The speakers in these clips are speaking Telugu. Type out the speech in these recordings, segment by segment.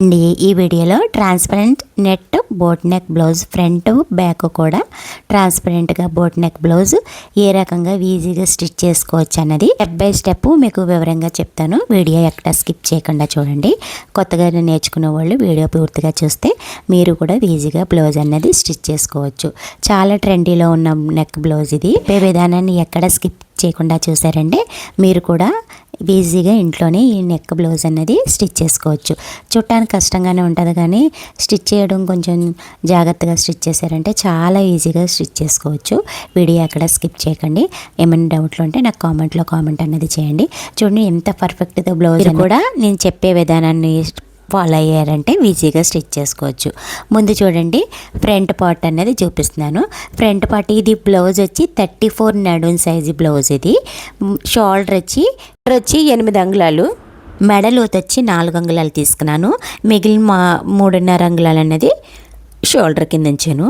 ఈ వీడియోలో transparent net boat neck blouse front back కూడా ట్రాన్స్పరెంట్గా బోట్ నెక్ బ్లౌజ్ ఏ రకంగా ఈజీగా స్టిచ్ చేసుకోవచ్చు అన్నది స్టెప్ బై స్టెప్ మీకు వివరంగా చెప్తాను. వీడియో ఎక్కడ స్కిప్ చేయకుండా చూడండి. కొత్తగా నేర్చుకునే వాళ్ళు వీడియో పూర్తిగా చూస్తే మీరు కూడా ఈజీగా బ్లౌజ్ అన్నది స్టిచ్ చేసుకోవచ్చు. చాలా ట్రెండీలో ఉన్న నెక్ బ్లౌజ్ ఇది. ఏ విధానాన్ని ఎక్కడ స్కిప్ చేయకుండా చూసారంటే మీరు కూడా ఈజీగా ఇంట్లోనే ఈ నెక్ బ్లౌజ్ అన్నది స్టిచ్ చేసుకోవచ్చు. చుట్టానికి కష్టంగానే ఉంటుంది, కానీ స్టిచ్ చేయడం కొంచెం జాగ్రత్తగా స్టిచ్ చేశారంటే చాలా ఈజీగా స్టిచ్ చేసుకోవచ్చు. వీడియో ఎక్కడ స్కిప్ చేయకండి. ఏమైనా డౌట్లు ఉంటే నాకు కామెంట్ అనేది చేయండి. చూడండి ఎంత పర్ఫెక్ట్గా బ్లౌజ్ కూడా నేను చెప్పే విధానాన్ని ఫాలో అయ్యారంటే ఈజీగా స్టిచ్ చేసుకోవచ్చు. ముందు చూడండి, ఫ్రంట్ పార్ట్ అనేది చూపిస్తున్నాను. ఫ్రంట్ పార్ట్ ఇది బ్లౌజ్ వచ్చి 34 నడుం సైజు బ్లౌజ్. ఇది షోల్డర్ వచ్చి 8 అంగుళాలు, మెడలోతు వచ్చి 4 అంగుళాలు తీసుకున్నాను. మిగిలిన 3.5 అంగుళాలు అనేది షోల్డర్ కింద ఉంచాను.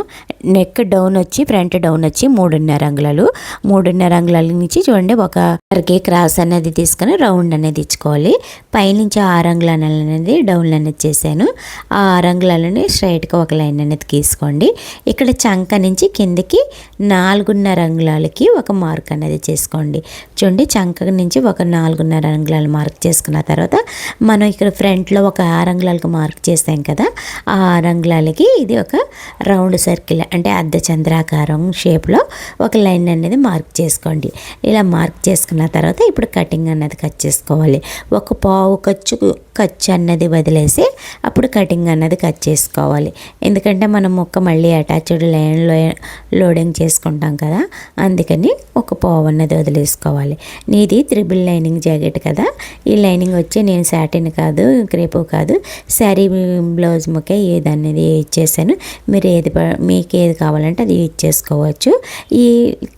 నెక్ డౌన్ వచ్చి ఫ్రంట్ డౌన్ వచ్చి 3.5 అంగుళాలు. 3.5 అంగుళాల నుంచి చూడండి ఒకరికి క్రాస్ అనేది తీసుకొని రౌండ్ అనేది ఇచ్చుకోవాలి. పైనుంచి 6 అంగుళాలు అనేది డౌన్ అనేది చేశాను. ఆ 6 అంగుళాలని స్ట్రైట్గా ఒక లైన్ అనేది తీసుకోండి. ఇక్కడ చంక నుంచి కిందికి 4.5 అంగుళాలకి ఒక మార్క్ అనేది చేసుకోండి. చూడండి, చంక నుంచి ఒక 4.5 అంగుళాలు మార్క్ చేసుకున్న తర్వాత మనం ఇక్కడ ఫ్రంట్లో ఒక 6 అంగుళాలకు మార్క్ చేసాం కదా, ఆ 6 అంగుళాలకి ఇది ఒక రౌండ్ సర్కిల్ అంటే అర్ధ చంద్రాకారం షేప్లో ఒక లైన్ అనేది మార్క్ చేసుకోండి. ఇలా మార్క్ చేసుకున్న తర్వాత ఇప్పుడు కటింగ్ అన్నది కట్ చేసుకోవాలి. ఒక పావు ఖర్చు అన్నది వదిలేసి అప్పుడు కటింగ్ అన్నది కట్ చేసుకోవాలి. ఎందుకంటే మనం ముక్క మళ్ళీ అటాచ్డ్ లైన్లో లోడింగ్ చేసుకుంటాం కదా, అందుకని ఒక పావు అన్నది వదిలేసుకోవాలి. నీది 3 లైనింగ్ జాకెట్ కదా, ఈ లైనింగ్ వచ్చి నేను సాటిన్ కాదు, క్రేపు కాదు, శారీ బ్లౌజ్ ముక్క ఏది అనేది ఇచ్చేసాను. మీరు మీకు ఏది కావాలంటే అది యూజ్ చేసుకోవచ్చు. ఈ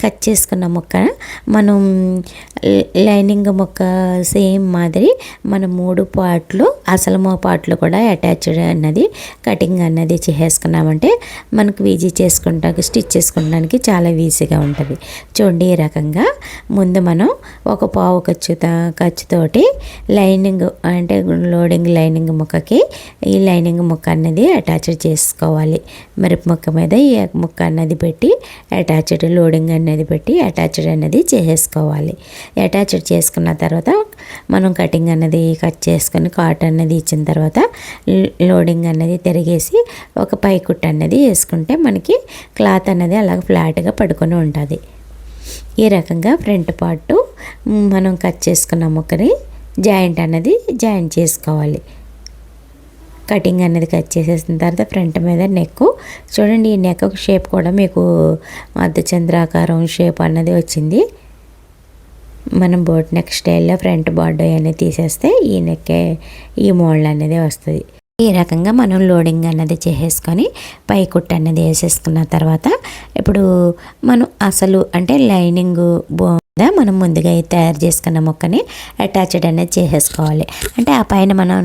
కట్ చేసుకున్న ముక్క మనం లైనింగ్ ముక్క సేమ్ మాదిరి మనం 3 పార్ట్లు అసలు పార్ట్లు కూడా అటాచ్డ్ అన్నది కటింగ్ అన్నది చేసుకున్నామంటే మనకు ఈజీ చేసుకుంటానికి స్టిచ్ చేసుకోవడానికి చాలా ఈజీగా ఉంటుంది. చూడండి, ఈ రకంగా ముందు మనం ఒక పావు ఖర్చుతోటి లైనింగ్ అంటే లోడింగ్ లైనింగ్ ముక్కకి ఈ లైనింగ్ ముక్క అన్నది అటాచ్ చేసుకోవాలి. మిరప ముక్క మీద ఈ ముక్క అన్నది పెట్టి అటాచ్డ్ లోడింగ్ అనేది పెట్టి అటాచ్డ్ అనేది చేసుకోవాలి. అటాచ్డ్ చేసుకున్న తర్వాత మనం కటింగ్ అన్నది కట్ చేసుకొని కాట్ అన్నది ఇచ్చిన తర్వాత లోడింగ్ అన్నది తిరిగేసి ఒక పై కుట్టు అన్నది వేసుకుంటే మనకి క్లాత్ అన్నది అలాగ ఫ్లాట్గా పడుకొని ఉంటుంది. ఈ రకంగా ఫ్రంట్ పార్ట్ మనం కట్ చేసుకున్న ముక్కని జాయింట్ చేసుకోవాలి. కటింగ్ అనేది కట్ చేసేసిన తర్వాత ఫ్రంట్ మీద నెక్ చూడండి, ఈ నెక్ షేప్ కూడా మీకు అర్ధచంద్రాకారం షేప్ అన్నది వచ్చింది. మనం బోట్ నెక్ స్టైల్లో ఫ్రంట్ బార్డర్ అనేది తీసేస్తే ఈ మోడల్ అనేది వస్తుంది. ఈ రకంగా మనం లోడింగ్ అన్నది చేసేసుకొని పై కుట్టు అన్నది వేసేసుకున్న తర్వాత ఇప్పుడు మనం అసలు అంటే లైనింగ్ మనం ముందుగా తయారు చేసుకున్న ముక్కని అటాచ్డ్ అనేది చేసేసుకోవాలి. అంటే ఆ పైన మనం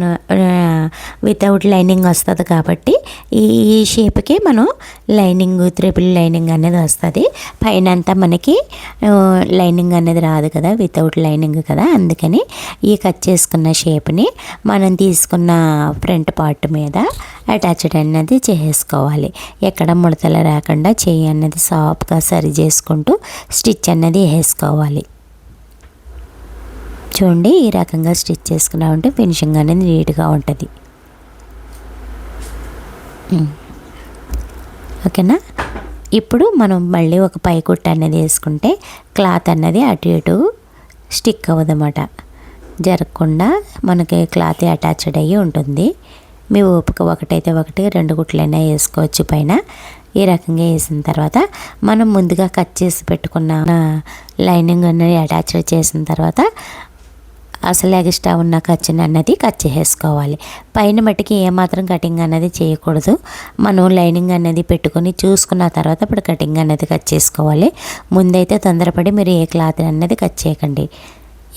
వితౌట్ లైనింగ్ వస్తుంది కాబట్టి ఈ షేప్కి మనం లైనింగ్ 3 లైనింగ్ అనేది వస్తుంది. పైన అంతా మనకి లైనింగ్ అనేది రాదు కదా, వితౌట్ లైనింగ్ కదా, అందుకని ఈ కట్ చేసుకున్న షేప్ని మనం తీసుకున్న ఫ్రంట్ పార్ట్ మీద అటాచ్డ్ అనేది చేసేసుకోవాలి. ఎక్కడ ముడతలు రాకుండా చెయ్యి అన్నది సాఫ్ట్గా సరి చేసుకుంటూ స్టిచ్ అన్నది వేసుకోవాలి. చూడండి, ఈ రకంగా స్టిచ్ చేసుకున్నామంటే ఫినిషింగ్ అనేది నీట్గా ఉంటుంది. ఓకేనా? ఇప్పుడు మనం మళ్ళీ ఒక పై కుట్టు అనేది వేసుకుంటే క్లాత్ అన్నది అటు ఇటు స్టిక్ అవ్వదన్నమాట, జరగకుండా మనకి క్లాత్ అటాచ్డ్ అయ్యి ఉంటుంది. మీ ఓపిక ఒకటైతే 2 కుట్లైనా వేసుకోవచ్చు పైన. ఈ రకంగా వేసిన తర్వాత మనం ముందుగా కట్ చేసి పెట్టుకున్న లైనింగ్ అనేది అటాచ్ చేసిన తర్వాత అసలు ఎక్స్ట్రా ఉన్న ఖర్చుని అన్నది కట్ చేసేసుకోవాలి. పైన మట్టికి ఏమాత్రం కటింగ్ అనేది చేయకూడదు. మనం లైనింగ్ అనేది పెట్టుకొని చూసుకున్న తర్వాత ఇప్పుడు కటింగ్ అనేది కట్ చేసుకోవాలి. ముందైతే తొందరపడి మీరు ఏ క్లాత్ అనేది కట్ చేయకండి,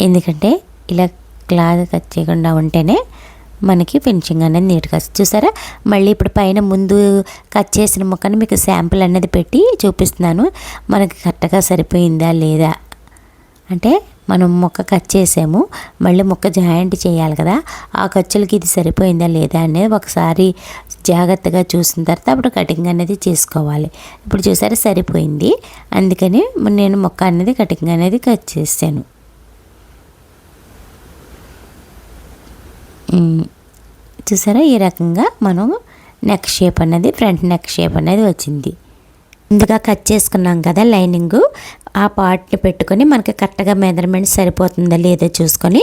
ఎందుకంటే ఇలా క్లాత్ కట్ చేయకుండా ఉంటేనే మనకి ఫినిషింగ్ అనేది నీట్గా చూసారా. మళ్ళీ ఇప్పుడు పైన ముందు కట్ చేసిన ముక్కని మీకు శాంపుల్ అనేది పెట్టి చూపిస్తున్నాను, మనకి కరెక్ట్గా సరిపోయిందా లేదా అంటే మనం ముక్క కట్ చేసాము, మళ్ళీ ముక్క జాయింట్ చేయాలి కదా, ఆ ఖర్చులకి ఇది సరిపోయిందా లేదా అనేది ఒకసారి జాగ్రత్తగా చూసిన తర్వాత అప్పుడు కటింగ్ అనేది చేసుకోవాలి. ఇప్పుడు చూసారా సరిపోయింది, అందుకని నేను ముక్క అనేది కటింగ్ అనేది కట్ చేశాను. చూసారా ఈ రకంగా మనం నెక్ షేప్ అనేది, ఫ్రంట్ నెక్ షేప్ అనేది వచ్చింది. ముందుగా కట్ చేసుకున్నాం కదా లైనింగు, ఆ పార్ట్ని పెట్టుకొని మనకి కరెక్ట్గా మెజర్మెంట్ సరిపోతుందా లేదా చూసుకొని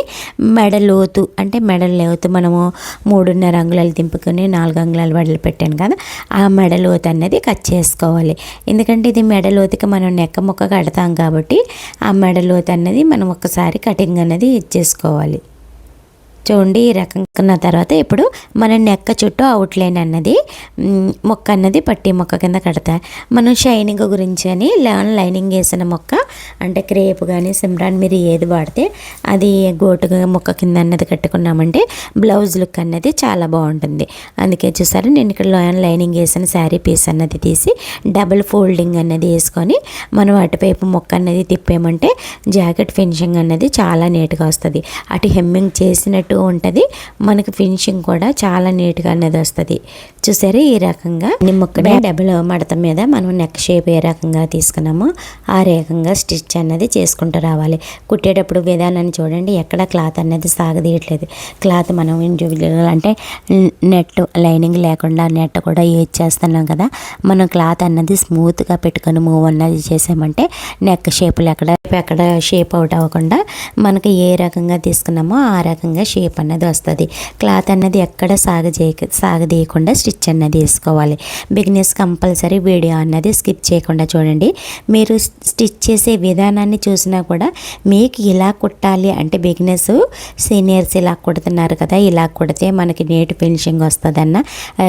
మెడ లోతు మనము 3.5 అంగుళాలు దింపుకొని 4 అంగుళాలు వెడలు పెట్టాను కదా, ఆ మెడ లోతు అనేది కట్ చేసుకోవాలి. ఎందుకంటే ఇది మెడ లోతుకి మనం నెక్క ముక్క కడతాం కాబట్టి ఆ మెడ లోతు అనేది మనం ఒక్కసారి కటింగ్ అనేది ఇచ్చేసుకోవాలి. చూడండి ఈ రకంగా తర్వాత ఇప్పుడు మన నెక్క చుట్టూ అవుట్లైన్ అన్నది మొక్క అన్నది పట్టి మొక్క కింద కడతా. మనం షైనింగ్ గురించి అని లైనింగ్ వేసిన మొక్క అంటే క్రేప్ కానీ సిమ్రాన్ మీరు ఏది వాడితే అది గోటుగా మొక్క కింద అన్నది కట్టుకున్నామంటే బ్లౌజ్ లుక్ అన్నది చాలా బాగుంటుంది. అందుకే చూసారు నేను ఇక్కడ లైనింగ్ వేసిన శారీ పీస్ అన్నది తీసి డబుల్ ఫోల్డింగ్ అన్నది వేసుకొని మనం అటువైపు మొక్క అన్నది తిప్పామంటే జాకెట్ ఫినిషింగ్ అన్నది చాలా నీట్గా వస్తుంది. అటు హెమ్మింగ్ చేసినట్టు ఉంటుంది, మనకి ఫినిషింగ్ కూడా చాలా నీట్గా అనేది వస్తుంది. చూసారు ఈ రకంగా నిమ్మక్కనే డబుల్ మడత మీద మనం నెక్ షేప్ ఏ రకంగా తీసుకున్నామో ఆ రకంగా స్టిచ్ అనేది చేసుకుంటూ రావాలి. కుట్టేటప్పుడు విధానాన్ని చూడండి, ఎక్కడ క్లాత్ అనేది సాగదీయట్లేదు. క్లాత్ మనం ఇండివిజువల్ అంటే నెట్ లైనింగ్ లేకుండా నెట్ కూడా యూజ్ చేస్తున్నాం కదా, మనం క్లాత్ అన్నది స్మూత్గా పెట్టుకొని మూవ్ అన్నది చేసామంటే నెక్ షేపులు ఎక్కడ షేప్ అవుట్ అవ్వకుండా మనకి ఏ రకంగా తీసుకున్నామో ఆ రకంగా షేప్ అన్నది వస్తుంది. క్లాత్ అన్నది ఎక్కడ సాగదీయకుండా స్టిచ్ అన్నది వేసుకోవాలి. బిగినర్స్ కంపల్సరీ వీడియో అన్నది స్కిప్ చేయకుండా చూడండి. మీరు స్టిచ్ చేసే విధానాన్ని చూసినా కూడా మీకు ఇలా కుట్టాలి అంటే బిగినర్స్ సీనియర్స్ ఇలా కుడుతున్నారు కదా, ఇలా కుడితే మనకి నీట్ ఫినిషింగ్ వస్తుందన్న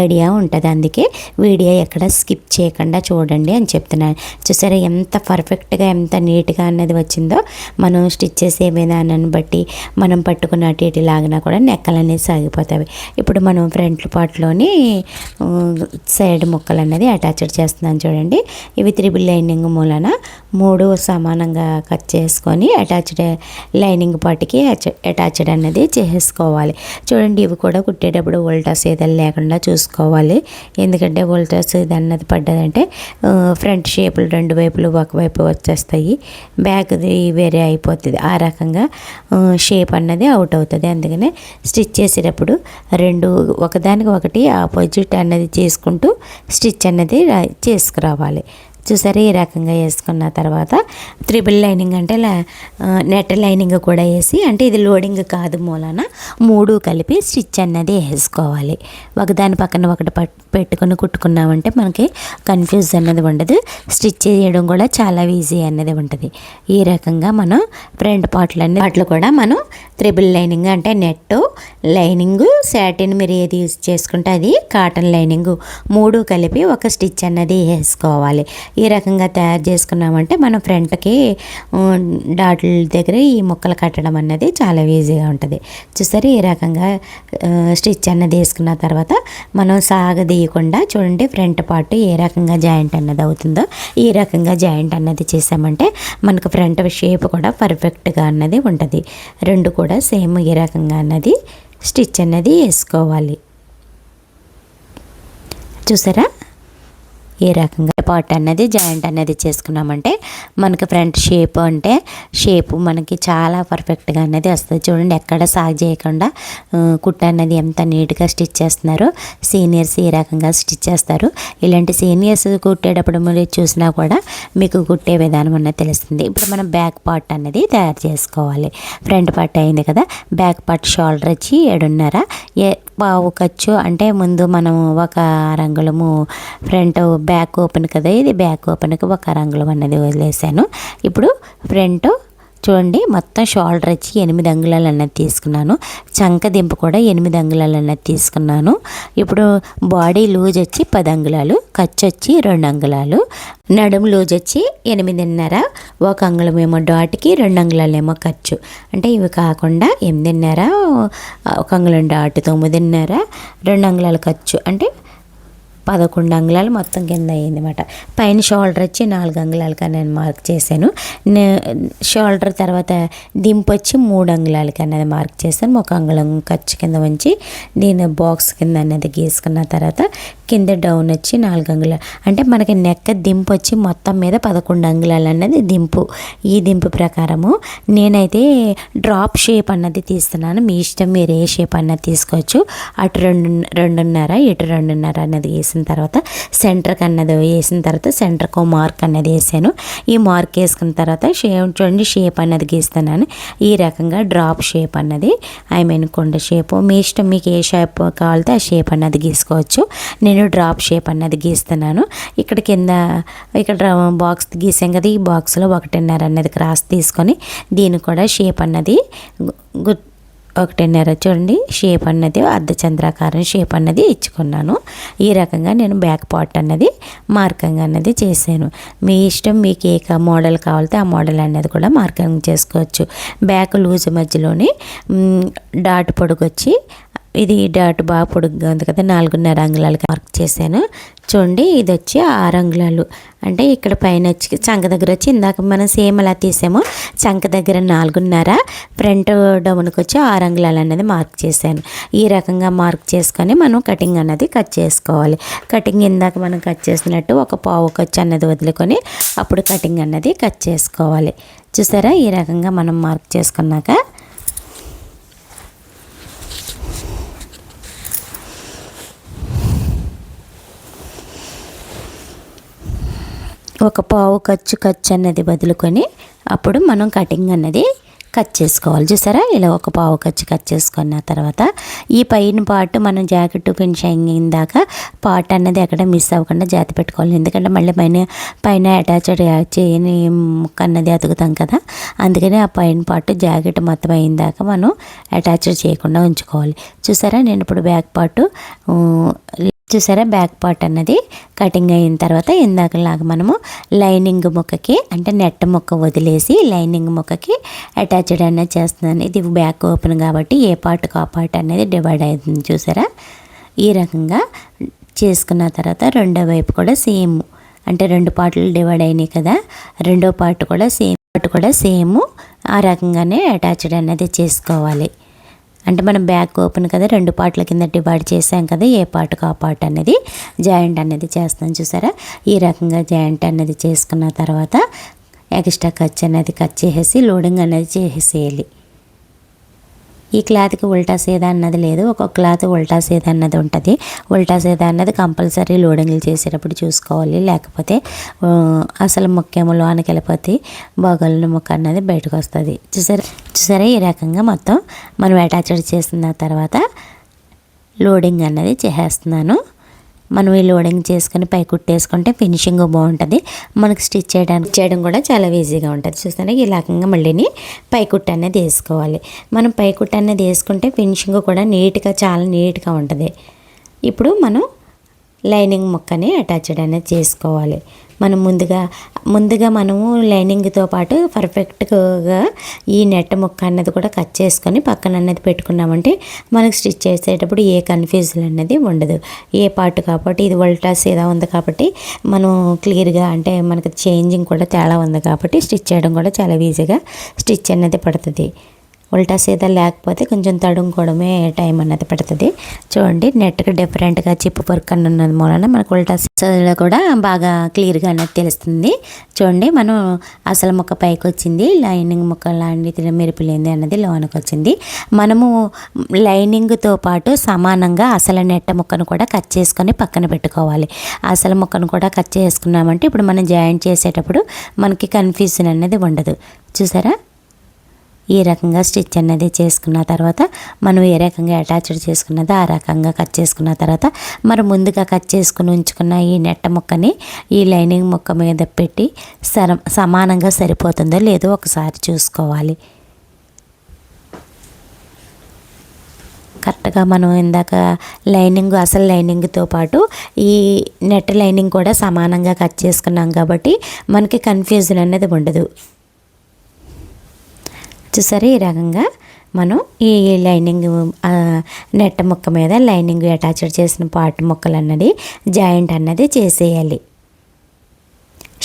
ఐడియా ఉంటుంది. అందుకే వీడియో ఎక్కడ స్కిప్ చేయకుండా చూడండి అని చెప్తున్నాను. చూసారా ఎంత పర్ఫెక్ట్గా ఎంత నీట్గా అన్నది వచ్చిందో. మనం స్టిచ్ చేసే విధానాన్ని బట్టి మనం పట్టుకున్న అటు లాగినా కూడా నెక్కలు అనేది సాగిపోతాయి. ఇప్పుడు మనం ఫ్రంట్ పార్ట్లోని సైడ్ ముక్కలు అనేది అటాచ్డ్ చేస్తున్నాను చూడండి. ఇవి 3 లైనింగ్ మూలన 3 సమానంగా కట్ చేసుకొని అటాచ్డ్ లైనింగ్ పార్ట్కి అటాచ్డ్ అనేది చేసుకోవాలి. చూడండి ఇవి కూడా కుట్టేటప్పుడు ఉల్టాస్ ఏదైనా లేకుండా చూసుకోవాలి. ఎందుకంటే ఉల్టాస్ ఇది అన్నది పడ్డదంటే ఫ్రంట్ షేపులు 2 వైపులు ఒకవైపు వచ్చేస్తాయి, బ్యాక్ది వేరే అయిపోతుంది. ఆ రకంగా షేప్ అన్నది అవుట్ అవుతుంది. అందుకనే స్టిచ్ చేసేటప్పుడు 2 ఒకదానికి ఒకటి ఆపోజిట్ అన్నది చేసుకుంటూ స్టిచ్ అన్నది చేసుకురావాలి. చూసారా ఈ రకంగా వేసుకున్న తర్వాత 3 లైనింగ్ అంటే నెట్ లైనింగ్ కూడా వేసి, అంటే ఇది లోడింగ్ కాదు మూలన 3 కలిపి స్టిచ్ అన్నది వేసుకోవాలి. ఒకదాని పక్కన ఒకటి పెట్టుకొని కుట్టుకున్నామంటే మనకి కన్ఫ్యూజ్ అన్నది ఉండదు, స్టిచ్ చేయడం కూడా చాలా ఈజీ అన్నది ఉంటుంది. ఈ రకంగా మనం ఫ్రంట్ పార్ట్లు కూడా మనం 3 లైనింగ్ అంటే నెట్ లైనింగ్ శాటిన్ మీరు ఏది యూజ్ చేసుకుంటే అది కాటన్ లైనింగ్ 3 కలిపి ఒక స్టిచ్ అన్నది వేసుకోవాలి. ఈ రకంగా తయారు చేసుకున్నామంటే మనం ఫ్రంట్కి డాట్ల దగ్గర ఈ ముక్కలు కట్టడం అన్నది చాలా ఈజీగా ఉంటుంది. చూసారు ఈ రకంగా స్టిచ్ అన్నది వేసుకున్న తర్వాత మనం సాగదీయకుండా చూడండి ఫ్రంట్ పార్ట్ ఏ రకంగా జాయింట్ అన్నది అవుతుందో ఈ రకంగా జాయింట్ అన్నది చేసామంటే మనకు ఫ్రంట్ షేప్ కూడా పర్ఫెక్ట్గా అన్నది ఉంటుంది. 2 కూడా సేమ్ ఈ రకంగా అన్నది స్టిచ్ అన్నది వేసుకోవాలి. చూసారా ఏ రకంగా పార్ట్ అన్నది జాయింట్ అన్నది చేసుకున్నామంటే మనకి ఫ్రంట్ షేప్ అంటే షేప్ మనకి చాలా పర్ఫెక్ట్గా అన్నది వస్తుంది. చూడండి ఎక్కడ సాగు చేయకుండా కుట్ట అన్నది ఎంత నీట్గా స్టిచ్ చేస్తున్నారో సీనియర్స్ ఈ రకంగా స్టిచ్ చేస్తారు. ఇలాంటి సీనియర్స్ కుట్టేటప్పుడు మీరు చూసినా కూడా మీకు కుట్టే విధానం అన్నది తెలుస్తుంది. ఇప్పుడు మనం బ్యాక్ పార్ట్ అన్నది తయారు చేసుకోవాలి. ఫ్రంట్ పార్ట్ అయింది కదా, బ్యాక్ పార్ట్ షోల్డర్ వచ్చి 7.5 పావు ఖర్చు అంటే ముందు మనం 1 రంగులము ఫ్రంట్ బ్యాక్ ఓపెన్ కదా, ఇది బ్యాక్ ఓపెన్కి 1 రంగులం అన్నది వదిలేసాను. ఇప్పుడు ఫ్రంట్ చూడండి మొత్తం షోల్డర్ వచ్చి 8 అంగుళాలు అన్నది తీసుకున్నాను, చంక దింపు కూడా 8 అంగుళాలు అన్నది తీసుకున్నాను. ఇప్పుడు బాడీ లూజ్ వచ్చి 10 అంగుళాలు, ఖర్చు వచ్చి 2 అంగుళాలు, నడుము లూజ్ వచ్చి 8.5, 1 అంగుళం ఏమో డాట్కి 2 అంగుళాలు ఏమో ఖర్చు. అంటే ఇవి కాకుండా 8.5, 1 అంగుళం డాట్ 9.5, 2 అంగుళాలు ఖర్చు అంటే 11 అంగుళాలు మొత్తం కింద అయ్యిందన్నమాట. పైన షోల్డర్ వచ్చి 4 అంగుళాలకి నేను మార్క్ చేశాను. షోల్డర్ తర్వాత దింపు వచ్చి 3 అంగుళాలకి అనేది మార్క్ చేశాను. 1 అంగుళం ఖర్చు కింద ఉంచి దీని బాక్స్ కింద అనేది గీసుకున్న తర్వాత కింద డౌన్ వచ్చి 4 అంగుళాలు, అంటే మనకి నెక్క దింపు వచ్చి మొత్తం మీద 11 అంగుళాలు అన్నది దింపు. ఈ దింపు ప్రకారము నేనైతే డ్రాప్ షేప్ అన్నది తీస్తున్నాను. మీ ఇష్టం, మీరు ఏ షేప్ అన్నది తీసుకోవచ్చు. అటు 2.5 ఇటు 2.5 అన్నది వేసిన తర్వాత సెంటర్కి అన్నది వేసిన తర్వాత సెంటర్కు మార్క్ అన్నది వేసాను. ఈ మార్క్ వేసుకున్న తర్వాత చూడండి షేప్ అన్నది గీస్తున్నాను. ఈ రకంగా డ్రాప్ షేప్ అన్నది కొండ షేపు, మీ ఇష్టం, మీకు ఏ షేప్ కావాలితే ఆ షేప్ అన్నది గీసుకోవచ్చు. నేను డ్రాప్ షేప్ అన్నది గీస్తున్నాను. ఇక్కడ బాక్స్ గీసాం కదా, ఈ బాక్స్లో 1.5 అన్నది క్రాస్ తీసుకొని దీన్ని కూడా షేప్ అన్నది 1.5 చూడండి షేప్ అన్నది అర్ధచంద్రాకారం షేప్ అన్నది ఇచ్చుకున్నాను. ఈ రకంగా నేను బ్యాక్ పార్ట్ అన్నది మార్కింగ్ అన్నది చేశాను. మీ ఇష్టం, మీకు ఏ మోడల్ కావాలితే ఆ మోడల్ అన్నది కూడా మార్కింగ్ చేసుకోవచ్చు. బ్యాక్ లూజ్ మధ్యలోని డాట్ పొడుగు వచ్చి, ఇది డాట్ బాగా పొడుగ్గా ఉంది కదా, 4.5 అంగుళాలకి మార్క్ చేశాను. చూడండి ఇది వచ్చి 6 అంగుళాలు, అంటే ఇక్కడ పైన వచ్చి చంక దగ్గర వచ్చి ఇందాక మనం సేమ్ అలా తీసామో చంక దగ్గర 4.5, ఫ్రంట్ డౌన్కి వచ్చి 6 అంగుళాలు అనేది మార్క్ చేశాను. ఈ రకంగా మార్క్ చేసుకొని మనం కటింగ్ అన్నది కట్ చేసుకోవాలి. కటింగ్ ఇందాక మనం కట్ చేసినట్టు ఒక పావు ఖర్చు అన్నది వదులుకొని అప్పుడు కటింగ్ అన్నది కట్ చేసుకోవాలి. చూసారా, ఈ రకంగా మనం మార్క్ చేసుకున్నాక ఒక పావు ఖర్చు అన్నది వదులుకొని అప్పుడు మనం కటింగ్ అన్నది కట్ చేసుకోవాలి. చూసారా, ఇలా ఒక పావు ఖర్చు కట్ చేసుకున్న తర్వాత ఈ పైన పార్ట్ మనం జాకెట్ ఫినిషింగ్ అయిందాక పార్ట్ అన్నది ఎక్కడ మిస్ అవ్వకుండా జాతి పెట్టుకోవాలి. ఎందుకంటే మళ్ళీ పైన అటాచ్డ్ చేయని ముక్క అన్నది అతుకుతాం కదా, అందుకని ఆ పైన పార్ట్ జాకెట్ మొత్తం అయిందాక మనం అటాచ్డ్ చేయకుండా ఉంచుకోవాలి. చూసారా, నేను ఇప్పుడు బ్యాక్ పార్ట్ అన్నది కటింగ్ అయిన తర్వాత ఇందాకలాగా మనము లైనింగ్ ముక్కకి, అంటే నెట్ ముక్క వదిలేసి లైనింగ్ ముక్కకి అటాచ్డ్ అనేది చేస్తున్నాను. ఇది బ్యాక్ ఓపెన్ కాబట్టి ఏ పార్ట్కి ఆ పార్ట్ అనేది డివైడ్ అవుతుంది. చూసారా, ఈ రకంగా చేసుకున్న తర్వాత రెండో వైపు కూడా సేమ్, అంటే 2 పార్ట్లు డివైడ్ అయినాయి కదా, రెండో పార్ట్ కూడా సేమ్ ఆ రకంగానే అటాచ్డ్ అనేది చేసుకోవాలి. అంటే మనం బ్యాక్ ఓపెన్ కదా, 2 పార్ట్ల కింద డివైడ్ చేసాం కదా, ఏ పార్ట్కి ఆ పార్ట్ అనేది జాయింట్ అనేది చేస్తాం. చూసారా, ఈ రకంగా జాయింట్ అనేది చేసుకున్న తర్వాత ఎక్స్ట్రా ఖర్చు అనేది కట్ చేసేసి లోడింగ్ అనేది చేసేయాలి. ఈ క్లాత్కి ఉల్టా సీదా అన్నది లేదు, ఒక్కొక్క క్లాత్ ఉల్టా సీదా అన్నది ఉంటుంది. ఉల్టా సీదా అన్నది కంపల్సరీ లోడింగ్లు చేసేటప్పుడు చూసుకోవాలి, లేకపోతే అసలు ముఖ్యము లోనికి వెళ్ళిపోతే బొగలిన ముక్క అన్నది బయటకు వస్తుంది. చూసారా, ఈ రకంగా మొత్తం మనం అటాచ్డ్ చేసిన తర్వాత లోడింగ్ అన్నది చేసేస్తున్నాను. మనం ఈ లోడింగ్ చేసుకొని పై కుట్టేసుకుంటే ఫినిషింగ్ బాగుంటుంది. మనకు స్టిచ్ చేయడం కూడా చాలా ఈజీగా ఉంటుంది. చూస్తానే ఈ రకంగా మళ్ళీ పై కుట్టు అనేది వేసుకోవాలి. మనం పై కుట్టు అనేది వేసుకుంటే ఫినిషింగ్ కూడా చాలా నీట్గా ఉంటుంది. ఇప్పుడు మనం లైనింగ్ ముక్కని అటాచ్డ్ అనేది చేసుకోవాలి. మనం ముందుగా మనము లైనింగ్తో పాటు పర్ఫెక్ట్గా ఈ నెట్ ముక్క అన్నది కూడా కట్ చేసుకొని పక్కన అన్నది పెట్టుకున్నామంటే మనకు స్టిచ్ చేసేటప్పుడు ఏ కన్ఫ్యూజన్ అనేది ఉండదు. ఏ పార్ట్ కాబట్టి ఇది ఉల్టా సీదా ఉంది కాబట్టి మనం క్లియర్గా, అంటే మనకు చేంజింగ్ కూడా తేడా ఉంది కాబట్టి స్టిచ్ చేయడం కూడా చాలా ఈజీగా స్టిచ్ అన్నది పడుతుంది. ఉల్టా సీదా లేకపోతే కొంచెం తడుముకోవడమే టైం అన్నది పడుతుంది. చూడండి, నెట్కి డిఫరెంట్గా చిప్పు వర్క్ అని ఉన్నది మూలన మనకు ఉల్టా సీదా కూడా బాగా క్లియర్గా అన్నది తెలుస్తుంది. చూడండి, మనం అసలు ముక్క పైకి వచ్చింది, లైనింగ్ ముక్క లాంటి మెరుపులేంది అన్నది లోనికి వచ్చింది. మనము లైనింగ్తో పాటు సమానంగా అసలు నెట్ట ముక్కను కూడా కట్ చేసుకొని పక్కన పెట్టుకోవాలి. అసలు ముక్కను కూడా కట్ చేసుకున్నామంటే ఇప్పుడు మనం జాయింట్ చేసేటప్పుడు మనకి కన్ఫ్యూజన్ అనేది ఉండదు. చూసారా, ఈ రకంగా స్టిచ్ అనేది చేసుకున్న తర్వాత మనం ఏ రకంగా అటాచ్డ్ చేసుకున్నదో ఆ రకంగా కట్ చేసుకున్న తర్వాత మనం ముందుగా కట్ చేసుకుని ఉంచుకున్న ఈ నెట్ట ముక్కని ఈ లైనింగ్ ముక్క మీద పెట్టి సమానంగా సరిపోతుందో లేదో ఒకసారి చూసుకోవాలి. కరెక్ట్గా మనం ఇందాక అసలు లైనింగ్తో పాటు ఈ నెట్ లైనింగ్ కూడా సమానంగా కట్ చేసుకున్నాం కాబట్టి మనకి కన్ఫ్యూజన్ అనేది ఉండదు. చూసారా, ఈ రకంగా మనం ఈ లైనింగ్ నెట్ ముక్క మీద లైనింగ్ అటాచ్ చేసిన పార్ట్ ముక్కలు అన్నది జాయింట్ అన్నది చేసేయాలి.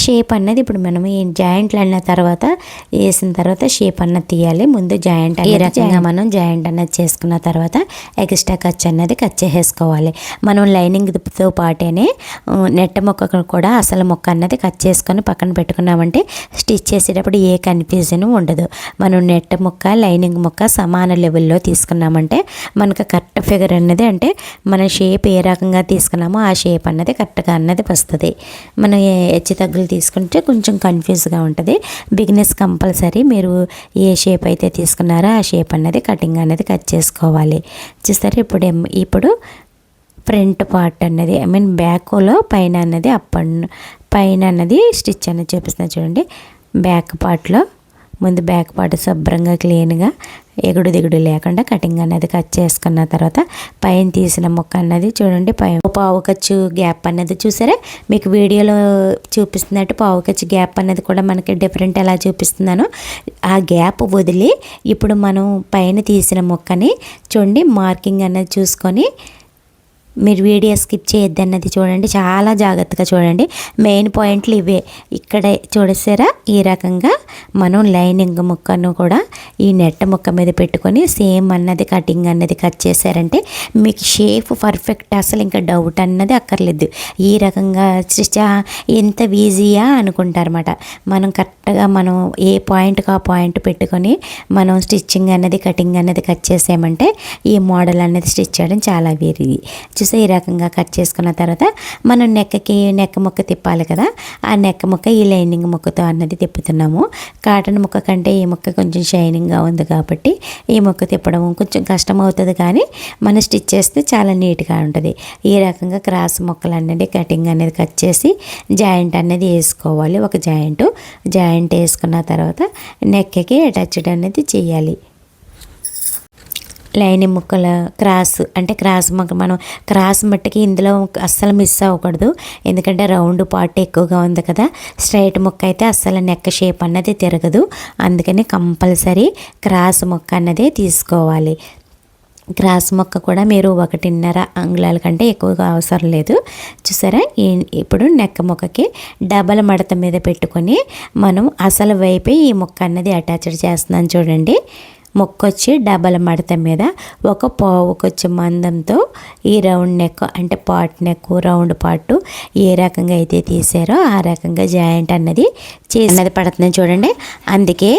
షేప్ అన్నది ఇప్పుడు మనం ఈ జాయింట్లు అన్న తర్వాత వేసిన తర్వాత షేప్ అన్నది తీయాలి. ముందు జాయింట్ ఈ రకంగా మనం జాయింట్ అన్నది చేసుకున్న తర్వాత ఎక్స్ట్రా ఖర్చు అన్నది కట్ చేసేసుకోవాలి. మనం లైనింగ్తో పాటేనే నెట్ ముక్క కూడా అసలు ముక్క అన్నది కట్ చేసుకొని పక్కన పెట్టుకున్నామంటే స్టిచ్ చేసేటప్పుడు ఏ కన్ఫ్యూజన్ ఉండదు. మనం నెట్ ముక్క లైనింగ్ ముక్క సమాన లెవెల్లో తీసుకున్నామంటే మనకు కరెక్ట్ ఫిగర్ అన్నది, అంటే మన షేప్ ఏ రకంగా తీసుకున్నామో ఆ షేప్ అన్నది కరెక్ట్గా అన్నది వస్తుంది. మనం హెచ్చు తగ్గులు తీసుకుంటే కొంచెం కన్ఫ్యూజ్గా ఉంటుంది. బిగినెస్ కంపల్సరీ మీరు ఏ షేప్ అయితే తీసుకున్నారో ఆ షేప్ అన్నది కటింగ్ అనేది కట్ చేసుకోవాలి. చూస్తారు ఇప్పుడు ఫ్రంట్ పార్ట్ అన్నది బ్యాక్లో పైన అన్నది పైన అన్నది స్టిచ్ అన్నది చూపిస్తున్నా చూడండి. బ్యాక్ పార్ట్లో ముందు బ్యాక్ పార్ట్ శుభ్రంగా క్లీన్గా ఎగుడు దిగుడు లేకుండా కటింగ్ అనేది కట్ చేసుకున్న తర్వాత పైన తీసిన ముక్క అన్నది చూడండి, పావు ఖర్చు గ్యాప్ అన్నది చూసారా, మీకు వీడియోలో చూపిస్తున్నట్టు పావు ఖర్చు గ్యాప్ అన్నది కూడా మనకి డిఫరెంట్ ఎలా చూపిస్తున్నానో ఆ గ్యాప్ వదిలి ఇప్పుడు మనం పైన తీసిన ముక్కని చూడండి మార్కింగ్ అన్నది చూసుకొని మీరు వీడియో స్కిప్ చేయొద్దు అన్నది చూడండి, చాలా జాగ్రత్తగా చూడండి. మెయిన్ పాయింట్లు ఇవే. ఇక్కడ చూడసారా ఈ రకంగా మనం లైనింగ్ ముక్కను కూడా ఈ నెట్ ముక్క మీద పెట్టుకొని సేమ్ అన్నది కటింగ్ అన్నది కట్ చేశారంటే మీకు షేప్ పర్ఫెక్ట్, అసలు ఇంకా డౌట్ అన్నది అక్కర్లేదు. ఈ రకంగా ఎంత ఈజీయా అనుకుంటారన్నమాట. మనం కరెక్ట్గా మనం ఏ పాయింట్కి ఆ పాయింట్ పెట్టుకొని మనం స్టిచ్చింగ్ అన్నది కటింగ్ అన్నది కట్ చేసామంటే ఈ మోడల్ అనేది స్టిచ్ చేయడం చాలా వేరీ. ఈ రకంగా కట్ చేసుకున్న తర్వాత మనం నెక్ ముక్క తిప్పాలి కదా, ఆ నెక్ ముక్క ఈ లైనింగ్ ముక్కతో అన్నది తిప్పుతున్నాము. కాటన్ ముక్క కంటే ఈ ముక్క కొంచెం షైనింగ్గా ఉంది కాబట్టి ఈ ముక్క తిప్పడం కొంచెం కష్టం అవుతుంది, కానీ మనం స్టిచ్ చేస్తే చాలా నీట్గా ఉంటుంది. ఈ రకంగా క్రాస్ ముక్కలు అన్నది కటింగ్ అనేది కట్ చేసి జాయింట్ అనేది వేసుకోవాలి. ఒక జాయింట్ వేసుకున్న తర్వాత నెక్కి అటాచ్డ్ అనేది చేయాలి. లైనింగ్ ముక్కల క్రాస్ ముక్క మనం క్రాస్ మట్టుకి ఇందులో అస్సలు మిస్ అవ్వకూడదు, ఎందుకంటే రౌండ్ పార్ట్ ఎక్కువగా ఉంది కదా. స్ట్రైట్ ముక్క అయితే అస్సలు నెక్ షేప్ అన్నది తిరగదు, అందుకని కంపల్సరీ క్రాస్ ముక్క అన్నది తీసుకోవాలి. క్రాస్ ముక్క కూడా మీరు 1.5 అంగుళాల కంటే ఎక్కువగా అవసరం లేదు. చూసారా, ఇప్పుడు నెక్ ముక్కకి డబల్ మడత మీద పెట్టుకొని మనం అసలు వైపే ఈ ముక్క అన్నది అటాచ్ చేస్తున్నాను చూడండి. ముక్కొచ్చి డబల్ మడత మీద ఒక పావు కొంచెం మందంతో ఈ రౌండ్ నెక్ అంటే part neck round part A రకంగా అయితే తీసారో ఆ రకంగా జాయింట్ అన్నది చేసినది పడుతుంది చూడండి. అందుకే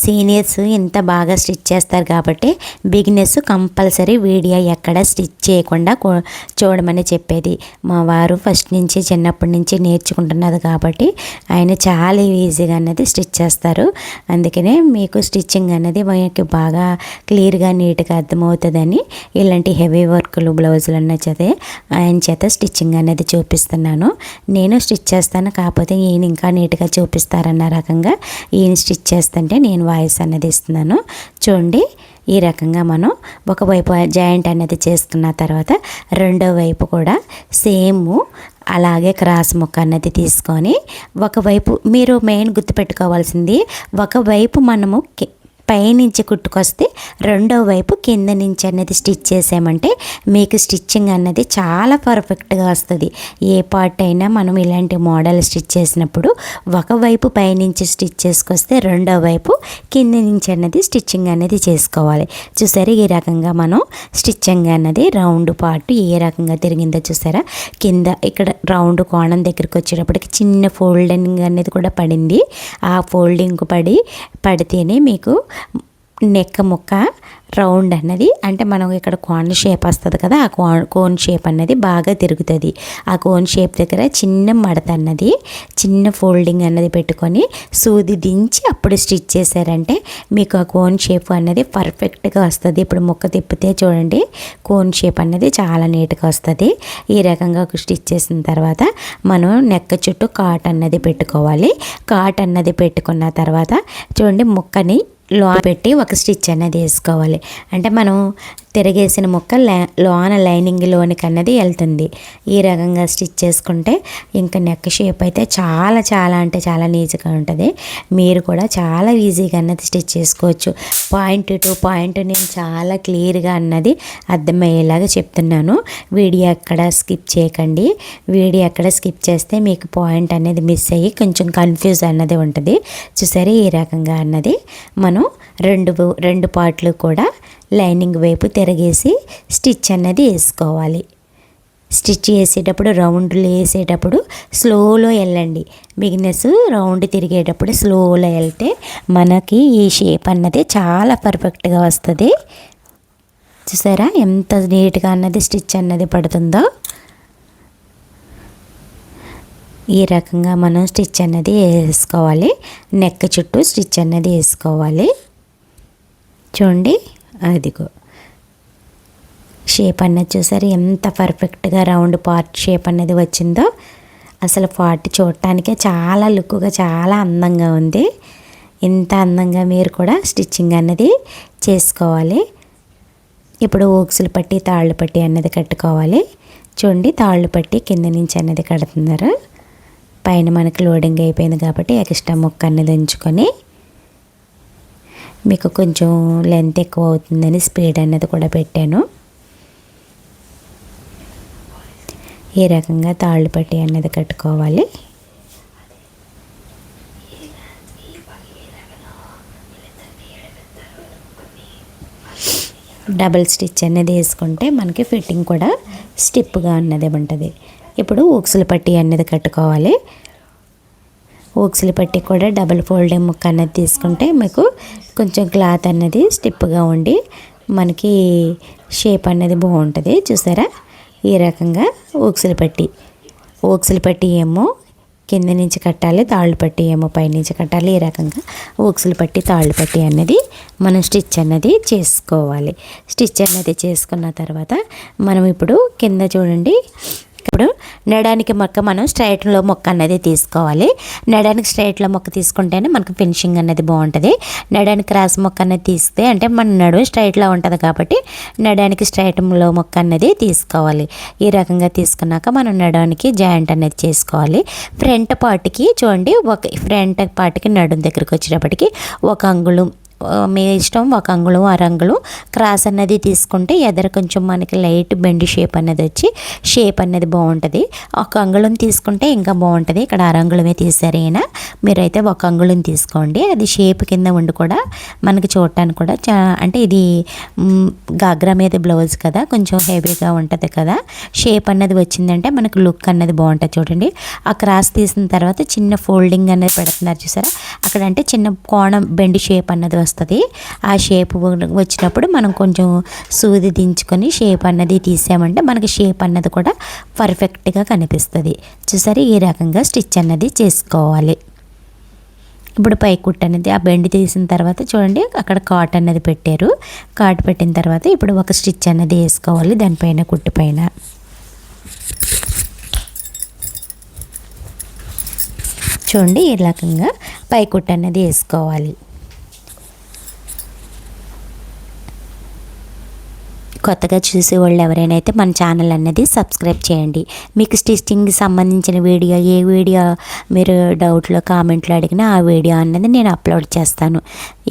సీనియర్స్ ఇంత బాగా స్టిచ్ చేస్తారు కాబట్టి బిగినర్స్ కంపల్సరీ వీడియో ఎక్కడ స్టిచ్ చేయకుండా చూడమని చెప్పేది. మా వారు ఫస్ట్ నుంచి చిన్నప్పటి నుంచి నేర్చుకుంటున్నది కాబట్టి ఆయన చాలా ఈజీగా అన్నది స్టిచ్ చేస్తారు. అందుకనే మీకు స్టిచ్చింగ్ అనేది మనకి బాగా క్లియర్గా నీట్గా అర్థమవుతుందని ఇలాంటి హెవీ వర్క్లు బ్లౌజులు అన్న ఆయన చేత స్టిచ్చింగ్ అనేది చూపిస్తున్నాను. నేను స్టిచ్ చేస్తాను, కాకపోతే ఈయన ఇంకా నీట్గా చూపిస్తారన్న రకంగా ఈయన స్టిచ్ చేస్తుంటే నేను వాయిస్ అనేది ఇస్తున్నాను. చూడండి, ఈ రకంగా మనం ఒకవైపు జాయింట్ అనేది చేసుకున్న తర్వాత రెండో వైపు కూడా సేమ్ అలాగే క్రాస్ ముక్క అన్నది తీసుకొని ఒకవైపు మీరు మెయిన్ గుర్తుపెట్టుకోవాల్సింది, ఒకవైపు మనము పైనుంచి కుట్టుకొస్తే రెండో వైపు కింద నుంచి అనేది స్టిచ్ చేసామంటే మీకు స్టిచ్చింగ్ అన్నది చాలా పర్ఫెక్ట్గా వస్తుంది. ఏ పార్ట్ అయినా మనం ఇలాంటి మోడల్ స్టిచ్ చేసినప్పుడు ఒకవైపు పైనుంచి స్టిచ్ చేసుకొస్తే రెండో వైపు కింద నుంచి అన్నది స్టిచ్చింగ్ అనేది చేసుకోవాలి. చూసారా, ఈ రకంగా మనం స్టిచ్చింగ్ అన్నది రౌండ్ పార్ట్ ఏ రకంగా తిరిగిందో చూసారా. కింద ఇక్కడ రౌండ్ కోణం దగ్గరికి వచ్చేటప్పటికి చిన్న ఫోల్డింగ్ అనేది కూడా పడింది. ఆ ఫోల్డింగ్ పడితేనే మీకు నెక్ ముక్క రౌండ్ అన్నది, అంటే మనం ఇక్కడ కోన్ షేప్ వస్తుంది కదా, ఆ కోన్ షేప్ అన్నది బాగా తిరుగుతుంది. ఆ కోన్ షేప్ దగ్గర చిన్న మడత అన్నది చిన్న ఫోల్డింగ్ అన్నది పెట్టుకొని సూది దించి అప్పుడు స్టిచ్ చేశారంటే మీకు ఆ కోన్ షేప్ అన్నది పర్ఫెక్ట్గా వస్తుంది. ఇప్పుడు ముక్క తిప్పితే చూడండి కోన్ షేప్ అన్నది చాలా నీట్గా వస్తుంది. ఈ రకంగా ఒక స్టిచ్ చేసిన తర్వాత మనం నెక్ చుట్టూ కాట్ అన్నది పెట్టుకోవాలి. కాట్ అన్నది పెట్టుకున్న తర్వాత చూడండి ముక్కని లో పెట్టి ఒక స్టిచ్ అనేది వేసుకోవాలి. అంటే మనం తిరగేసిన ముక్క లోన లైనింగ్లోనికి అన్నది వెళ్తుంది. ఈ రకంగా స్టిచ్ చేసుకుంటే ఇంకా నెక్ షేప్ అయితే చాలా చాలా అంటే చాలా నీట్గా ఉంటుంది. మీరు కూడా చాలా ఈజీగా అన్నది స్టిచ్ చేసుకోవచ్చు. పాయింట్ టు పాయింట్ నేను చాలా క్లియర్గా అన్నది అర్థమయ్యేలాగా చెప్తున్నాను. వీడియో ఎక్కడ స్కిప్ చేయకండి. వీడియో ఎక్కడ స్కిప్ చేస్తే మీకు పాయింట్ అనేది మిస్ అయ్యి కొంచెం కన్ఫ్యూజ్ అన్నది ఉంటుంది. చూసారు ఈ రకంగా అన్నది మనం రెండు పార్ట్లు కూడా లైనింగ్ వైపు తిరగేసి స్టిచ్ అన్నది వేసుకోవాలి. స్టిచ్ వేసేటప్పుడు రౌండ్లు వేసేటప్పుడు స్లోలో వెళ్ళండి. బిగినర్స్ రౌండ్ తిరిగేటప్పుడు స్లోలో వెళ్తే మనకి ఈ షేప్ అన్నది చాలా పర్ఫెక్ట్గా వస్తుంది. చూసారా ఎంత నీట్గా అన్నది స్టిచ్ అన్నది పడుతుందో. ఈ రకంగా మనం స్టిచ్ అన్నది వేసుకోవాలి. నెక్ చుట్టూ స్టిచ్ అన్నది వేసుకోవాలి. చూడండి అదిగో షేప్ అన్నది చూసారు ఎంత పర్ఫెక్ట్గా రౌండ్ పార్ట్ షేప్ అనేది వచ్చిందో. అసలు పార్ట్ చూడటానికే చాలా లుక్గా చాలా అందంగా ఉంది. ఇంత అందంగా మీరు కూడా స్టిచ్చింగ్ అన్నది చేసుకోవాలి. ఇప్పుడు ఓక్సులు పట్టి తాళ్ళు పట్టి అన్నది కట్టుకోవాలి. చూడండి తాళ్ళు పట్టి కింద నుంచి అన్నది కడుతున్నారు. పైన మనకి లోడింగ్ అయిపోయింది కాబట్టి ఎక్స్ట్రా ముక్క అన్నది ఉంచుకొని, మీకు కొంచెం లెంత్ ఎక్కువ అవుతుందని స్పీడ్ అన్నది కూడా పెట్టాను. ఈ రకంగా తాళ్ళు పట్టి అన్నది కట్టుకోవాలి. డబుల్ స్టిచ్ అనేది వేసుకుంటే మనకి ఫిట్టింగ్ కూడా స్టిప్గా అన్నది ఉంటుంది. ఇప్పుడు ఊక్సులు పట్టి అన్నది కట్టుకోవాలి. ఊక్సులు పట్టి కూడా డబుల్ ఫోల్డింగ్ ముక్క అన్నది తీసుకుంటే మీకు కొంచెం క్లాత్ అన్నది స్టిప్గా ఉండి మనకి షేప్ అన్నది బాగుంటుంది. చూసారా ఈ రకంగా ఊక్సులు పట్టి ఏమో కింద నుంచి కట్టాలి, తాళ్ళు పట్టి ఏమో పైనుంచి కట్టాలి. ఈ రకంగా ఊక్సులు పట్టి తాళ్ళు పట్టి అన్నది మనం స్టిచ్ అన్నది చేసుకోవాలి. స్టిచ్ అన్నది చేసుకున్న తర్వాత మనం ఇప్పుడు కింద చూడండి, ఇప్పుడు నడానికి మొక్క మనం స్ట్రైట్లో మొక్క అన్నది తీసుకోవాలి. నడానికి స్ట్రైట్లో మొక్క తీసుకుంటేనే మనకు ఫినిషింగ్ అనేది బాగుంటుంది. నడానికి క్రాస్ మొక్క అన్నది తీస్తే అంటే మన నడుము స్ట్రైట్లో ఉంటుంది కాబట్టి నడానికి స్ట్రైట్లో మొక్క అన్నది తీసుకోవాలి. ఈ రకంగా తీసుకున్నాక మనం నడానికి జాయింట్ అనేది చేసుకోవాలి. ఫ్రంట్ పార్ట్కి చూడండి, ఫ్రంట్ పార్ట్కి నడుము దగ్గరికి వచ్చేటప్పటికి ఒక అంగుళం మీ ఇష్టం, ఒక అంగుళం అరంగుళం క్రాస్ అన్నది తీసుకుంటే ఎదర కొంచెం మనకి లైట్ బెండి షేప్ అన్నది వచ్చి షేప్ అన్నది బాగుంటుంది. ఒక అంగుళం తీసుకుంటే ఇంకా బాగుంటుంది. ఇక్కడ అరంగుళమే తీసారు అయినా మీరైతే ఒక అంగుళం తీసుకోండి. అది షేప్ కింద ఉండి కూడా మనకి చూడటానికి కూడా అంటే ఇది గాగ్రా మీద బ్లౌజ్ కదా, కొంచెం హెవీగా ఉంటుంది కదా. షేప్ అన్నది వచ్చిందంటే మనకు లుక్ అన్నది బాగుంటుంది. చూడండి ఆ క్రాస్ తీసిన తర్వాత చిన్న ఫోల్డింగ్ అనేది పెడుతున్నారు చూసారా, అక్కడ అంటే చిన్న కోణం బెండి షేప్ అన్నది వస్తుంది. ఆ షేప్ వచ్చినప్పుడు మనం కొంచెం సూది దించుకొని షేప్ అన్నది తీసామంటే మనకి షేప్ అన్నది కూడా పర్ఫెక్ట్గా కనిపిస్తుంది. చూసారు ఈ రకంగా స్టిచ్ అన్నది చేసుకోవాలి. ఇప్పుడు పై కుట్టు అనేది ఆ బెండ్ తీసిన తర్వాత చూడండి అక్కడ కాట్ అన్నది పెట్టారు. కాట్ పెట్టిన తర్వాత ఇప్పుడు ఒక స్టిచ్ అన్నది వేసుకోవాలి దానిపైన కుట్టు పైన. చూడండి ఈ రకంగా పై కుట్టు అన్నది వేసుకోవాలి. కొత్తగా చూసే వాళ్ళు ఎవరైనా అయితే మన ఛానల్ అన్నది సబ్స్క్రైబ్ చేయండి. మీకు స్టిచ్చింగ్కి సంబంధించిన వీడియో ఏ వీడియో మీరు డౌట్లో కామెంట్లో అడిగినా ఆ వీడియో అన్నది నేను అప్లోడ్ చేస్తాను.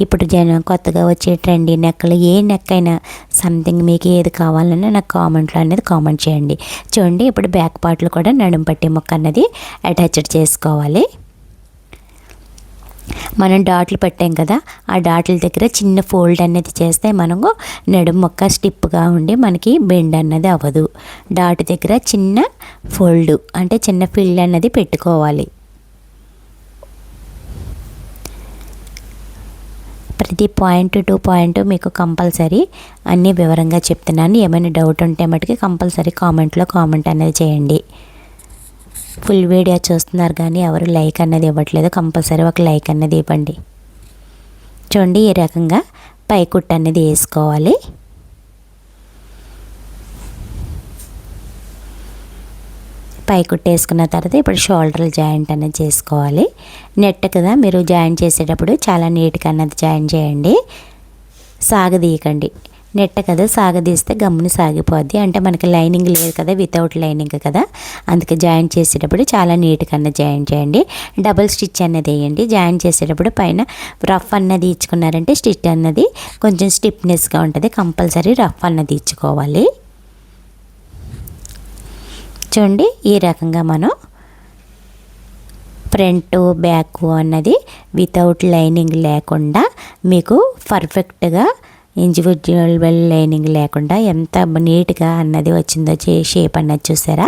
ఇప్పుడు కొత్తగా వచ్చే ట్రెండీ నెక్కలు ఏ నెక్ అయినా సంథింగ్ మీకు ఏది కావాలన్నా నాకు కామెంట్లో అనేది కామెంట్ చేయండి. చూడండి ఇప్పుడు బ్యాక్ పార్ట్లో కూడా నడుము పట్టే ముక్క అన్నది అటాచ్డ్ చేసుకోవాలి. మనం డాట్లు పెట్టాం కదా, ఆ డాట్ల దగ్గర చిన్న ఫోల్డ్ అనేది చేస్తే మనకు నడుము మొక్క స్టిప్గా ఉండి మనకి బెండ్ అన్నది అవ్వదు. డాట్ దగ్గర చిన్న ఫోల్డ్ అంటే చిన్న ఫిల్ అన్నది పెట్టుకోవాలి. ప్రతి పాయింట్ టు పాయింట్ మీకు కంపల్సరీ అన్నీ వివరంగా చెప్తున్నాను. ఏమైనా డౌట్ ఉంటే మటుకి కంపల్సరీ కామెంట్లో కామెంట్ అనేది చేయండి. ఫుల్ వీడియో చూస్తున్నారు కానీ ఎవరు లైక్ అన్నది ఇవ్వట్లేదు. కంపల్సరీ ఒక లైక్ అన్నది ఇవ్వండి. చూడండి ఈ రకంగా పై కుట్టు అనేది వేసుకోవాలి. పై కుట్టు వేసుకున్న తర్వాత ఇప్పుడు షోల్డర్ జాయింట్ అనేది చేసుకోవాలి. నెట్ కదా, మీరు జాయింట్ చేసేటప్పుడు చాలా నీట్గా అన్నది జాయింట్ చేయండి, సాగదీయకండి. నెట్ కదా సాగదీస్తే గమ్ముని సాగిపోద్ది. అంటే మనకి లైనింగ్ లేదు కదా, వితౌట్ లైనింగ్ కదా, అందుకే జాయింట్ చేసేటప్పుడు చాలా నీట్గా అన్నది జాయింట్ చేయండి. డబుల్ స్టిచ్ అన్నది వేయండి. జాయింట్ చేసేటప్పుడు పైన రఫ్ అన్నది ఇచ్చుకున్నారంటే స్టిచ్ అన్నది కొంచెం స్టిఫ్నెస్గా ఉంటుంది. కంపల్సరీ రఫ్ అన్నది ఇచ్చుకోవాలి. చూడండి ఈ రకంగా మనం ఫ్రంట్ బ్యాక్ అన్నది వితౌట్ లైనింగ్ లేకుండా మీకు పర్ఫెక్ట్గా ఇండివిజువల్ లైనింగ్ లేకుండా ఎంత నీట్గా అన్నది వచ్చిందో షేప్ అన్నది చూసారా.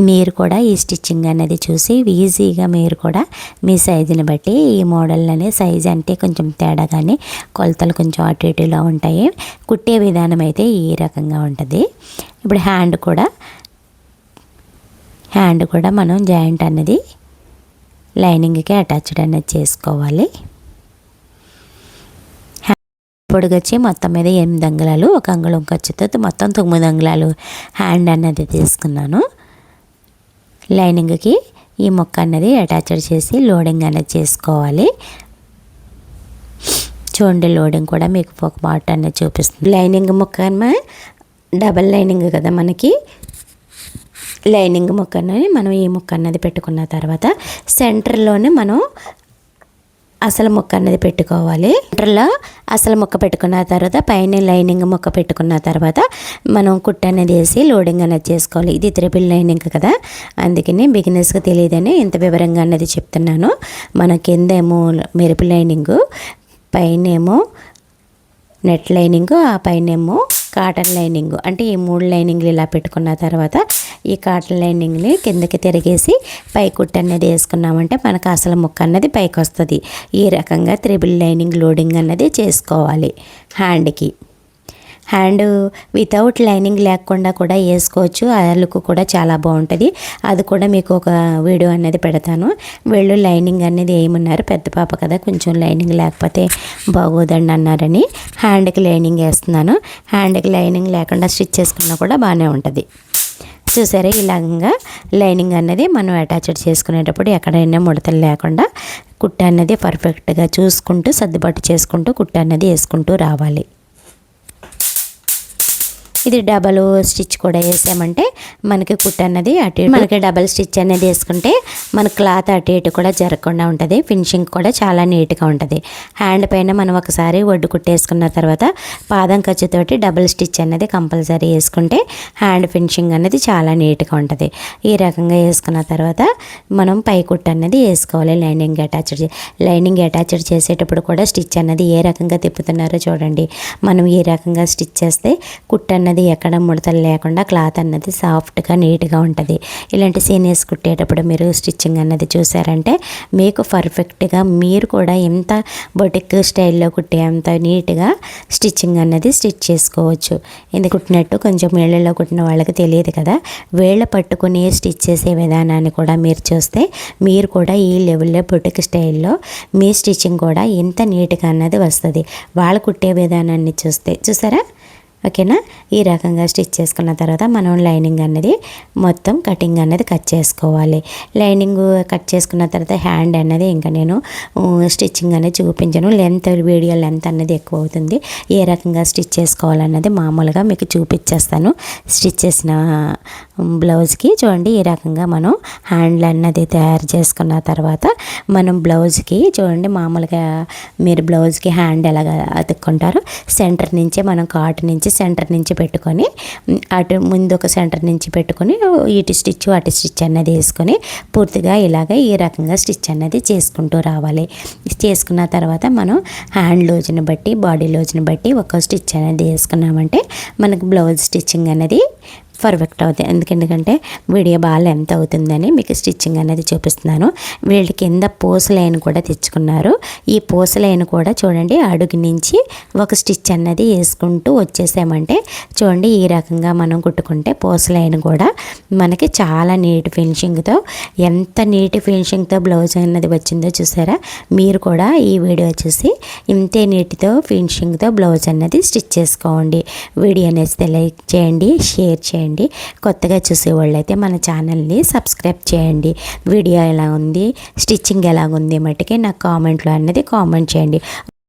మీరు కూడా ఈ స్టిచ్చింగ్ అనేది చూసి ఈజీగా మీరు కూడా మీ సైజుని బట్టి ఈ మోడల్లోనే సైజ్ అంటే కొంచెం తేడా కానీ కొలతలు కొంచెం అటు ఇటులా ఉంటాయి. కుట్టే విధానం అయితే ఈ రకంగా ఉంటుంది. ఇప్పుడు హ్యాండ్ కూడా మనం జాయింట్ అనేది లైనింగ్కి అటాచ్డ్ అనేది చేసుకోవాలి. పొడుగొచ్చి మొత్తం మీద 8 అంగుళాలు, 1 అంగుళం ఖర్చుతో మొత్తం 9 అంగుళాలు హ్యాండ్ అన్నది తీసుకున్నాను. లైనింగ్కి ఈ ముక్క అన్నది అటాచ్డ్ చేసి లోడింగ్ అనేది చేసుకోవాలి. చూడండి లోడింగ్ కూడా మీకు ఒక పార్ట్ అనేది చూపిస్తుంది. లైనింగ్ ముక్క డబల్ లైనింగ్ కదా మనకి, లైనింగ్ ముక్క అన్నది మనం ఈ ముక్క అన్నది పెట్టుకున్న తర్వాత సెంటర్లోనే మనం అసలు ముక్క అన్నది పెట్టుకోవాలి. సెంటర్లో అసలు ముక్క పెట్టుకున్న తర్వాత పైన లైనింగ్ ముక్క పెట్టుకున్న తర్వాత మనం కుట్ట అనేది వేసి లోడింగ్ అనేది చేసుకోవాలి. ఇది త్రిబుల్ లైనింగ్ కదా, అందుకని బిగినర్స్కి తెలియదని ఇంత వివరంగా అన్నది చెప్తున్నాను. మన కింద ఏమో మెరుపు లైనింగు, పైన ఏమో నెట్ లైనింగు, ఆ పైన ఏమో కాటన్ లైనింగ్. అంటే ఈ 3 లైనింగ్లు ఇలా పెట్టుకున్న తర్వాత ఈ కాటన్ లైనింగ్ని కిందకి తిరిగేసి పై కుట్టు అనేది వేసుకున్నామంటే మనకు అసలు ముక్క అన్నది పైకి వస్తుంది. ఈ రకంగా త్రిబుల్ లైనింగ్ లోడింగ్ అన్నది చేసుకోవాలి. హ్యాండ్ వితౌట్ లైనింగ్ లేకుండా కూడా వేసుకోవచ్చు. ఆ లుక్ కూడా చాలా బాగుంటుంది. అది కూడా మీకు ఒక వీడియో అనేది పెడతాను. వీళ్ళు లైనింగ్ అనేది ఏమన్నారు, పెద్ద పాప కదా కొంచెం లైనింగ్ లేకపోతే బాగోదండి అన్నారని హ్యాండ్కి లైనింగ్ వేస్తున్నాను. హ్యాండ్కి లైనింగ్ లేకుండా స్టిచ్ చేసుకున్నా కూడా బాగానే ఉంటుంది. చూసారా ఇలాగా లైనింగ్ అనేది మనం అటాచ్డ్ చేసుకునేటప్పుడు ఎక్కడైనా ముడతలు లేకుండా కుట్ట అనేది పర్ఫెక్ట్గా చూసుకుంటూ సర్దుబాటు చేసుకుంటూ కుట్ట అనేది వేసుకుంటూ రావాలి. ఇది డబల్ స్టిచ్ కూడా వేసామంటే మనకి కుట్ట అన్నది అటు మనకి డబల్ స్టిచ్ అనేది వేసుకుంటే మన క్లాత్ అటు ఇటు కూడా జరగకుండా ఉంటుంది. ఫినిషింగ్ కూడా చాలా నీట్గా ఉంటుంది. హ్యాండ్ పైన మనం ఒకసారి ఒడ్డు కుట్టేసుకున్న తర్వాత పాదం ఖర్చుతోటి డబల్ స్టిచ్ అనేది కంపల్సరీ వేసుకుంటే హ్యాండ్ ఫినిషింగ్ అనేది చాలా నీట్గా ఉంటుంది. ఈ రకంగా వేసుకున్న తర్వాత మనం పై కుట్ట అనేది వేసుకోవాలి. లైనింగ్ అటాచ్డ్ చేసేటప్పుడు కూడా స్టిచ్ అన్నది ఏ రకంగా తిప్పుతున్నారో చూడండి. మనం ఈ రకంగా స్టిచ్ చేస్తే కుట్ట అన్నది ఎక్కడ ముడతలు లేకుండా క్లాత్ అన్నది సాఫ్ట్గా నీట్గా ఉంటుంది. ఇలాంటి సీనియర్స్ కుట్టేటప్పుడు మీరు స్టిచ్చింగ్ అన్నది చూసారంటే మీకు పర్ఫెక్ట్గా మీరు కూడా ఎంత బొటిక్ స్టైల్లో కుట్టే అంత నీట్గా స్టిచ్చింగ్ అన్నది స్టిచ్ చేసుకోవచ్చు. ఎందుకు కుట్టినట్టు కొంచెం వేళ్ళలో కుట్టిన వాళ్ళకి తెలియదు కదా, వేళ్ళ పట్టుకుని స్టిచ్ చేసే విధానాన్ని కూడా మీరు చూస్తే మీరు కూడా ఈ లెవెల్లో బొటిక్ స్టైల్లో మీ స్టిచ్చింగ్ కూడా ఎంత నీట్గా అన్నది వస్తుంది. వాళ్ళు కుట్టే విధానాన్ని చూసారా. ఓకేనా, ఈ రకంగా స్టిచ్ చేసుకున్న తర్వాత మనం లైనింగ్ అనేది మొత్తం కటింగ్ అనేది కట్ చేసుకోవాలి. లైనింగ్ కట్ చేసుకున్న తర్వాత హ్యాండ్ అనేది ఇంకా నేను స్టిచ్చింగ్ అనేది చూపించను. వీడియో లెంత్ అనేది ఎక్కువ అవుతుంది. ఏ రకంగా స్టిచ్ చేసుకోవాలన్నది మామూలుగా మీకు చూపించేస్తాను. స్టిచ్ చేసిన బ్లౌజ్కి చూడండి ఈ రకంగా మనం హ్యాండ్లు అన్నది తయారు చేసుకున్న తర్వాత మనం బ్లౌజ్కి చూడండి మామూలుగా మీరు బ్లౌజ్కి హ్యాండ్ ఎలాగ అతుక్కుంటారు, సెంటర్ నుంచి మనం కాటు నుంచి సెంటర్ నుంచి పెట్టుకొని అటు ముందు ఒక సెంటర్ నుంచి పెట్టుకొని ఇటు స్టిచ్ అటు స్టిచ్ అన్నది వేసుకొని పూర్తిగా ఇలాగ ఈ రకంగా స్టిచ్ అన్నది చేసుకుంటూ రావాలి. చేసుకున్న తర్వాత మనం హ్యాండ్ లోజుని బట్టి బాడీ లోజుని బట్టి ఒక స్టిచ్ అనేది వేసుకున్నామంటే మనకు బ్లౌజ్ స్టిచ్చింగ్ అనేది పర్ఫెక్ట్ అవుతాయి. ఎందుకంటే వీడియో బాగా లెంత్ అవుతుందని మీకు స్టిచ్చింగ్ అనేది చూపిస్తున్నాను. వీళ్ళకి కింద పూస లైన్ కూడా తెచ్చుకున్నారు. ఈ పూస లైన్ కూడా చూడండి అడుగు నుంచి ఒక స్టిచ్ అన్నది వేసుకుంటూ వచ్చేసామంటే చూడండి ఈ రకంగా మనం కుట్టుకుంటే పూస లైన్ కూడా మనకి చాలా నీట్ ఫినిషింగ్తో ఎంత నీట్ ఫినిషింగ్తో బ్లౌజ్ అన్నది వచ్చిందో చూసారా. మీరు కూడా ఈ వీడియో చూసి ఇంతే నీట్తో ఫినిషింగ్తో బ్లౌజ్ అన్నది స్టిచ్ చేసుకోండి. వీడియో అనేది లైక్ చేయండి, షేర్ చేయండి. చేయండి. కొత్తగా చూసేవాళ్ళు అయితే మన ఛానల్ని సబ్స్క్రైబ్ చేయండి. వీడియో ఎలా ఉంది, స్టిచ్చింగ్ ఎలా ఉంది మట్టుకే నాకు కామెంట్లో అనేది కామెంట్ చేయండి.